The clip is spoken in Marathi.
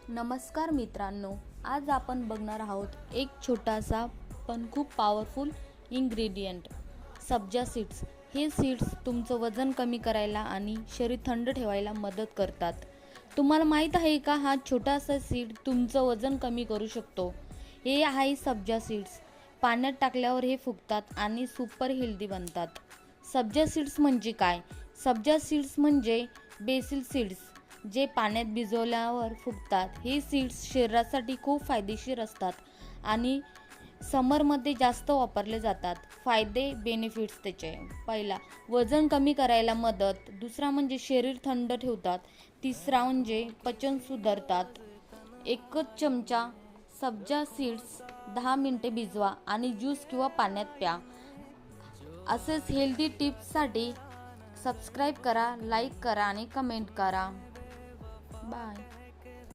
नमस्कार मित्रांनो, आज आपण बघणार आहोत एक छोटासा पण खूप पॉवरफुल इन्ग्रेडियंट सब्जा सीड्स। हे सीड्स तुमचं वजन कमी करायला आणि शरीर थंड ठेवायला मदत करतात। तुम्हाला माहित आहे का, हा छोटासा सीड तुमचं वजन कमी करू शकतो। हे आहे सब्जा सीड्स। पाण्यात टाकल्यावर हे फुगतात आणि सुपर हेल्दी बनतात। सब्जा सीड्स म्हणजे काय? सब्जा सीड्स म्हणजे बेसिल सीड्स, जे पाण्यात भिजवल्यावर फुगतात। हे सीड्स शरीरासाठी खूप फायदेशीर असतात आणि समरमध्ये जास्त वापरले जातात। फायदे बेनिफिट्स त्याचे: पहिला, वजन कमी करायला मदत. दुसरा म्हणजे शरीर थंड ठेवतात. तिसरा म्हणजे पचन सुधारतात। एकच चमचा सब्जा सीड्स 10 मिनिटे भिजवा आणि ज्यूस किंवा पाण्यात प्या। असेच हेल्दी टिप्ससाठी सबस्क्राईब करा, लाईक करा आणि कमेंट करा। बाय.